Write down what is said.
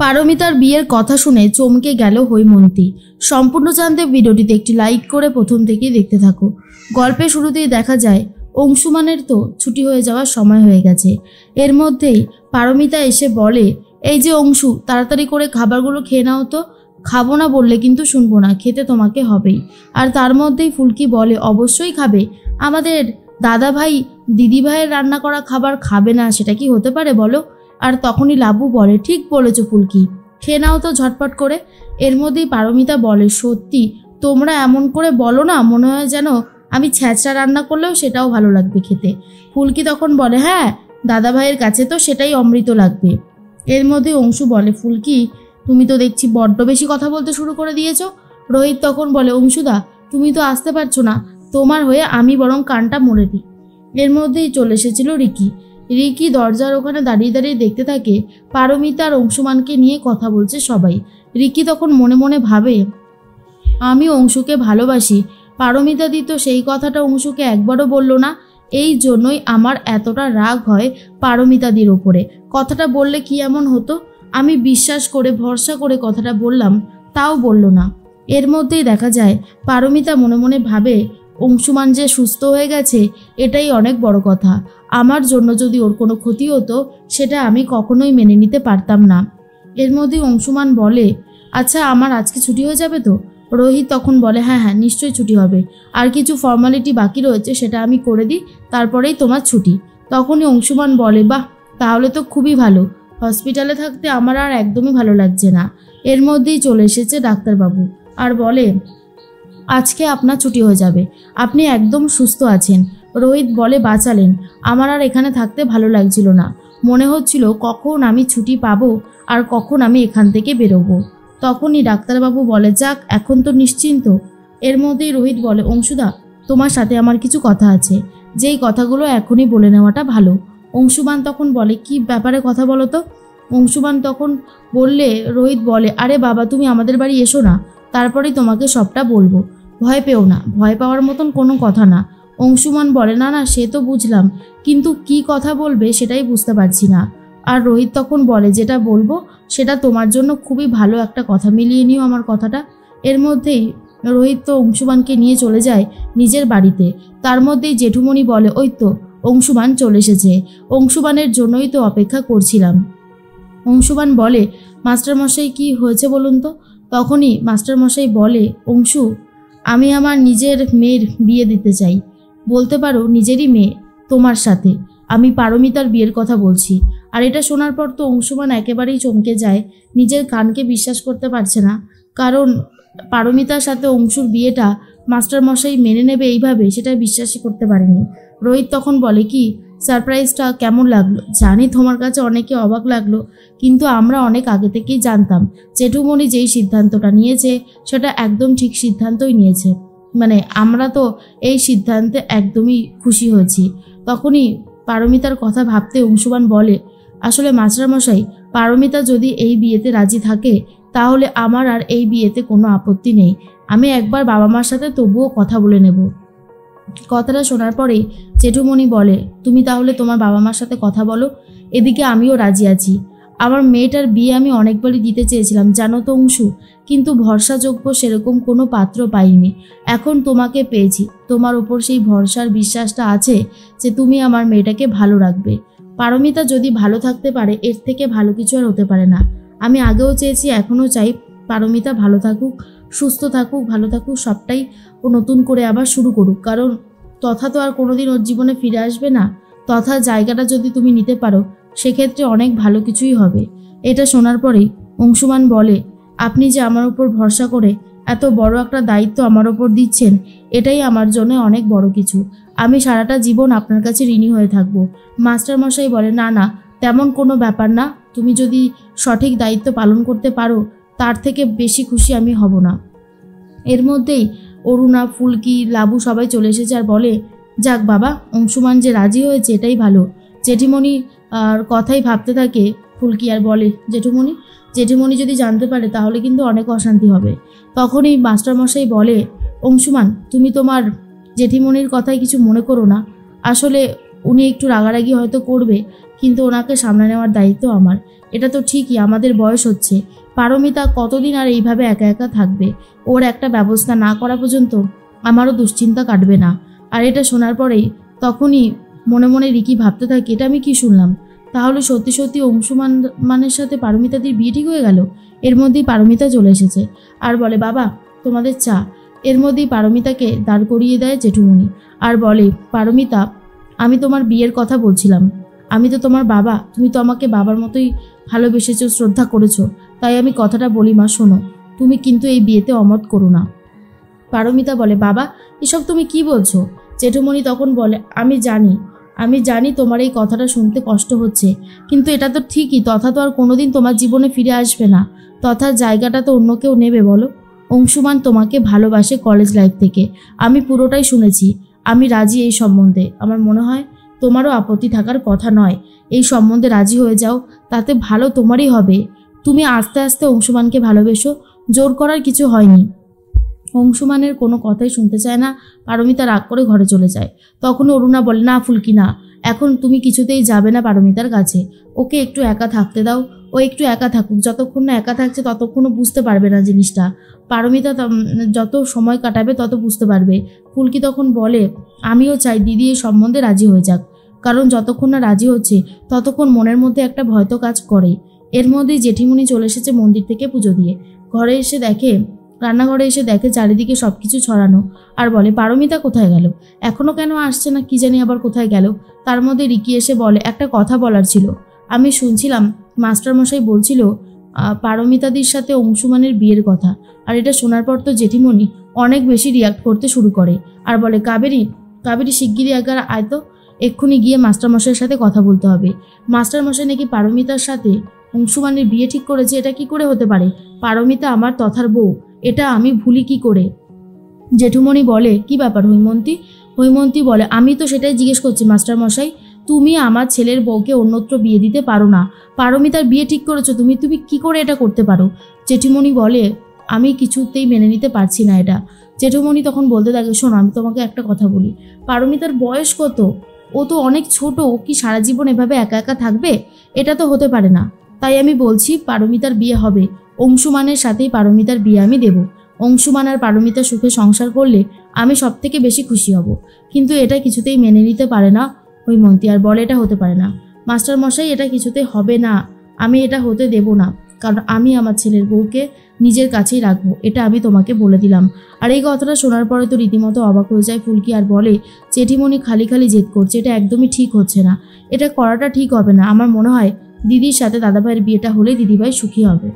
পারমিতার বিয়ের কথা শুনে চমকে গেল হৈমন্তী। সম্পূর্ণ জানতে ভিডিওটিতে একটি লাইক করে প্রথম থেকেই দেখতে থাকো। গল্পের শুরুতেই দেখা যায় অংশুমানের তো ছুটি হয়ে যাওয়ার সময় হয়ে গেছে। এর মধ্যেই পারমিতা এসে বলে, এই যে অংশু, তাড়াতাড়ি করে খাবারগুলো খেয়ে নাও তো। খাবো না বললে কিন্তু শুনবো না, খেতে তোমাকে হবেই। আর তার মধ্যেই ফুলকি বলে, অবশ্যই খাবে, আমাদের দাদা ভাই দিদি ভাইয়ের রান্না করা খাবার খাবে না সেটা কি হতে পারে বলো। আর তখনই লাবু বলে, ঠিক বলেছো ফুলকি, খেয়ে নাও তো ঝটপট করে। এর মধ্যেই পারমিতা বলে, সত্যি তোমরা এমন করে বলো না, মনে হয় যেন আমি ছ্যাঁচড়া রান্না করলেও সেটাও ভালো লাগবে খেতে। ফুলকি তখন বলে, হ্যাঁ দাদা ভাইয়ের কাছে তো সেটাই অমৃত লাগবে। এর মধ্যে অংশু বলে, ফুলকি তুমি তো দেখছি বড্ড বেশি কথা বলতে শুরু করে দিয়েছো। রোহিত তখন বলে, অংশুদা তুমি তো আসতে পারছো না, তোমার হয়ে আমি বরং কানটা মুড়ে দিই। এর মধ্যেই চলে এসেছিল রিকি। রিকি দরজার ওখানে দাঁড়িয়ে দাঁড়িয়ে দেখতে থাকে পারমিতা আর অংশুমানকে নিয়ে কথা বলছে সবাই। রিকি তখন মনে মনে ভাবে, আমি অংশুকে ভালোবাসি, পারমিতা দি তো সেই কথাটা অংশুকে একবারও বলল না। এই জন্যই আমার এতটা রাগ হয় পারমিতাদির ওপরে। কথাটা বললে কি এমন হতো, আমি বিশ্বাস করে ভরসা করে কথাটা বললাম, তাও বলল না। এর মধ্যেই দেখা যায় পারমিতা মনে মনে ভাবে, অংশুমান যে সুস্থ হয়ে গেছে এটাই অনেক বড় কথা। আমার জন্য যদি ওর কোনো ক্ষতি হতো সেটা আমি কখনোই মেনে নিতে পারতাম না। এর মধ্যেই অংশুমান বলে, আচ্ছা আমার আজকে ছুটি হয়ে যাবে তো? রোহিত তখন বলে, হ্যাঁ হ্যাঁ নিশ্চয়ই ছুটি হবে, আর কিছু ফর্মালিটি বাকি রয়েছে সেটা আমি করে দিই, তারপরেই তোমার ছুটি। তখনই অংশুমান বলে, বাহ তাহলে তো খুবই ভালো, হসপিটালে থাকতে আমার আর একদমই ভালো লাগছে না। এর মধ্যেই চলে এসেছে ডাক্তারবাবু আর বলে, আজকে আপনার ছুটি হয়ে যাবে, আপনি একদম সুস্থ আছেন। রোহিত বলে, বাঁচালেন, আমার আর এখানে থাকতে ভালো লাগছিল না, মনে হচ্ছিল কখন আমি ছুটি পাবো আর কখন আমি এখান থেকে বেরোবো। তখনই ডাক্তারবাবু বলে, যাক এখন তো নিশ্চিন্ত। এর মধ্যেই রোহিত বলে, অংশুদা তোমার সাথে আমার কিছু কথা আছে, যেই কথাগুলো এখনই বলে নেওয়াটা ভালো। অংশুমান তখন বলে, কি ব্যাপারে কথা বলো তো? অংশুমান তখন বললে রোহিত বলে, আরে বাবা তুমি আমাদের বাড়ি এসো না, তারপরেই তোমাকে সবটা বলবো, ভয় পেও না, ভয় পাওয়ার মতন কোনো কথা না। অংশুমান বলে, না না সে তো বুঝলাম, কিন্তু কি কথা বলবে সেটাই বুঝতে পারছি না। আর রোহিত তখন বলে, যেটা বলবো সেটা তোমার জন্য খুবই ভালো একটা কথা, মিলিয়ে নিও আমার কথাটা। এর মধ্যেই রোহিত তো অংশুমানকে নিয়ে চলে যায় নিজের বাড়িতে। তার মধ্যেই জেঠুমণি বলে, ওই তো অংশুমান চলে এসেছে, অংশুমানের জন্যই তো অপেক্ষা করছিলাম। অংশুমান বলে, মাস্টারমশাই কি হয়েছে বলুন তো? তখনই মাস্টারমশাই বলে, অংশু আমি আমার নিজের মেয়ের বিয়ে দিতে চাই, বলতে পারো নিজেরই মেয়ে, তোমার সাথে। আমি পারমিতার বিয়ের কথা বলছি। আর এটা শোনার পর তো অংশুমান একেবারেই চমকে যায়, নিজের কানকে বিশ্বাস করতে পারছে না, কারণ পারমিতার সাথে অংশুর বিয়েটা মাস্টারমশাই মেনে নেবে এইভাবে সেটা বিশ্বাসই করতে পারেনি। রোহিত তখন বলে, কি সারপ্রাইজটা কেমন লাগলো? জানি তোমার কাছে অনেকে অবাক লাগলো, কিন্তু আমরা অনেক আগে থেকেই জানতাম জেঠুমণি যেই সিদ্ধান্তটা নিয়েছে সেটা একদম ঠিক সিদ্ধান্তই নিয়েছে, মানে আমরা তো এই সিদ্ধান্তে একদমই খুশি হয়েছি। তখনই পারমিতার কথা ভাবতে অংশুমান বলে, আসলে মাস্টারমশাই পারমিতা যদি এই বিয়েতে রাজি থাকে তাহলে আমার আর এই বিয়েতে কোনো আপত্তি নেই, আমি একবার বাবা মার সাথে তবুও কথা বলে নেব। কথাটা শোনার পরেই জেঠুমণি বলে, তুমি তাহলে তোমার বাবা মার সাথে কথা বলো, এদিকে আমিও রাজি আছি। আমার মেয়েটার বিয়ে আমি অনেকবারই দিতে চেয়েছিলাম জানো তো অংশু, কিন্তু ভরসাযোগ্য সেরকম কোনো পাত্র পাইনি। এখন তোমাকে পেয়েছি, তোমার ওপর সেই ভরসার বিশ্বাসটা আছে যে তুমি আমার মেয়েটাকে ভালো রাখবে। পারমিতা যদি ভালো থাকতে পারে এর থেকে ভালো কিছু আর হতে পারে না। আমি আগেও চেয়েছি, এখনও চাই পারমিতা ভালো থাকুক, সুস্থ থাকুক, ভালো থাকুক, সবটাই ও নতুন করে আবার শুরু করুক, কারণ তথা তো আর কোনোদিন ওর জীবনে ফিরে আসবে না। তথা জায়গাটা যদি তুমি নিতে পারো সেক্ষেত্রে অনেক ভালো কিছুই হবে। এটা শোনার পরেই অংশুমান বলে, আপনি যে আমার উপর ভরসা করে এত বড় একটা দায়িত্ব আমার ওপর দিচ্ছেন এটাই আমার জন্য অনেক বড় কিছু, আমি সারাটা জীবন আপনার কাছে ঋণী হয়ে থাকবো। মাস্টারমশাই বলে, না না তেমন কোনো ব্যাপার না, তুমি যদি সঠিক দায়িত্ব পালন করতে পারো তার থেকে বেশি খুশি আমি হব না। এর মধ্যেই অরুণা, ফুলকি, লাবু সবাই চলে এসেছে আর বলে, যাক বাবা অংশুমান যে রাজি হয়েছে এটাই ভালো। জেঠিমণি আর কথাই ভাবতে থাকে ফুলকি আর বলে, জেঠিমণি যদি জানতে পারে তাহলে কিন্তু অনেক অশান্তি হবে। তখনই মাস্টারমশাই বলে, অংশুমান তুমি তোমার জেঠিমণির কথায় কিছু মনে করো না, আসলে উনি একটু রাগারাগি হয়তো করবে, কিন্তু ওনাকে সামলে নেওয়ার দায়িত্ব আমার। এটা তো ঠিকই, আমাদের বয়স হচ্ছে, পারমিতা কতদিন আর এইভাবে একা একা থাকবে? ওর একটা ব্যবস্থা না করা পর্যন্ত আমারও দুশ্চিন্তা কাটবে না। আর এটা শোনার পরেই তখনই মনে মনে রিকি ভাবতে থাকে, এটা আমি কি শুনলাম? তাহলে সত্যি সত্যি অংশুমানের সাথে পারমিতাদির বিয়ে ঠিক হয়ে গেল। এর মধ্যেই পারমিতা চলে এসেছে আর বলে, বাবা তোমাদের চা। এর মধ্যেই পারমিতাকে দাঁড় করিয়ে দেয় জেঠুমনি আর বলে, পারমিতা, আমি তোমার বিয়ের কথা বলছিলাম। আমি তো তোমার বাবা, তুমি তো আমাকে বাবার মতোই ভালোবেসেছো, শ্রদ্ধা করেছো, তাই আমি কথাটা বলি মা, শোনো, তুমি কিন্তু এই বিয়েতে অমত করো না। পারমিতা বলে, বাবা এসব তুমি কি বলছো? জেঠুমনি তখন বলে, আমি জানি তোমার এই কথাটা শুনতে কষ্ট হচ্ছে, কিন্তু এটা তো ঠিকই, তথা তো আর কোনোদিন তোমার জীবনে ফিরে আসবে না। তথার জায়গাটা তো অন্য কেউ নেবে বলো? অংশুমান তোমাকে ভালোবাসে কলেজ লাইফ থেকে, আমি পুরোটাই শুনেছি। আমি রাজি এই সম্বন্ধে। আমার মনে হয় তোমারও আপত্তি থাকার কথা নয়। এই সম্বন্ধে রাজি হয়ে যাও, তাতে ভালো তোমারই হবে। তুমি আস্তে আস্তে অংশুমানকে ভালোবেসো, জোর করার কিছু হয়নি। অংশুমানের কোনো কথাই শুনতে চায় না। পারমিতা রাগ করে ঘরে চলে যায়। তখন অরুণা বলে, না ফুলকি না, এখন তুমি কিছুতেই যাবে না পারমিতার কাছে। ওকে একটু একা থাকতে দাও, ও একটু একা থাকুক। যতক্ষণ না একা থাকছে ততক্ষণও বুঝতে পারবে না জিনিসটা। পারমিতা যত সময় কাটাবে তত বুঝতে পারবে। ফুলকি তখন বলে, আমিও চাই দিদি এই সম্বন্ধে রাজি হয়ে যাক, কারণ যতক্ষণ না রাজি হচ্ছে ততক্ষণ মনের মধ্যে একটা ভয় তো কাজ করে। এর মধ্যেই জেঠিমুনি চলে এসেছে মন্দির থেকে পুজো দিয়ে। রান্নাঘরে এসে দেখে চারিদিকে সবকিছু ছড়ানো আর বলে, পারমিতা কোথায় গেল? এখনো কেন আসছে না, কি জানি আবার কোথায় গেল? তার মধ্যে রিকি এসে বলে, একটা কথা বলার ছিল। আমি শুনছিলাম মাস্টারমশাই বলছিল পারমিতাদির সাথে অংশুমানের বিয়ের কথা। আর এটা শোনার পর তো জেঠিমণি অনেক বেশি রিয়াক্ট করতে শুরু করে আর বলে, কাবেরী শিগগিরই একবার আয় তো, এক্ষুনি গিয়ে মাস্টারমশাইয়ের সাথে কথা বলতে হবে। মাস্টারমশাই নাকি পারমিতার সাথে অংশুমানের বিয়ে ঠিক করেছে। এটা কি করে হতে পারে? পারমিতা আমার তথার বউ, এটা আমি ভুলি কি করে? জেঠুমণি বলে, কি ব্যাপার হৈমন্তী? হৈমন্তী বলে, আমি তো সেটাই জিজ্ঞেস করছি মাস্টারমশাই, তুমি আমার ছেলের বউকে অন্যত্র বিয়ে দিতে পারো না, পারমিতার বিয়ে ঠিক করেছো তুমি, তুমি কি করে এটা করতে পারো? জেঠুমণি বলে, আমি কিছুতেই মেনে নিতে পারছি না এটা। জেঠুমণি তখন বলতে থাকে, শোনো, আমি তোমাকে একটা কথা বলি, পারমিতার বয়স কত? ও তো অনেক ছোট, ও কি সারা জীবন এভাবে একা একা থাকবে? এটা তো হতে পারে না। তাই আমি বলছি পারমিতার বিয়ে হবে, অংশুমানের সাথেই পারমিতার বিয়ে আমি দেব। অংশুমান আর পারমিতা সুখে সংসার করলে আমি সব থেকে বেশি খুশি হব। কিন্তু এটা কিছুতেই মেনে নিতে পারে না হৈমন্তী আর বলে, এটা হতে পারে না মাস্টারমশাই, এটা কিছুতেই হবে না, আমি এটা হতে দেব না, কারণ আমি আমার ছেলের বউকে নিজের কাছেই রাখবো, এটা আমি তোমাকে বলে দিলাম। আর এই কথাটা শোনার পরে তো রীতিমতো অবাক হয়ে যায় ফুলকি আর বলে, জেঠিমণি খালি খালি জেদ করছে, এটা একদমই ঠিক হচ্ছে না, এটা করাটা ঠিক হবে না। আমার মনে হয় দিদির সাথে দাদাভাইয়ের বিয়েটা হলে দিদিভাই সুখী হবে।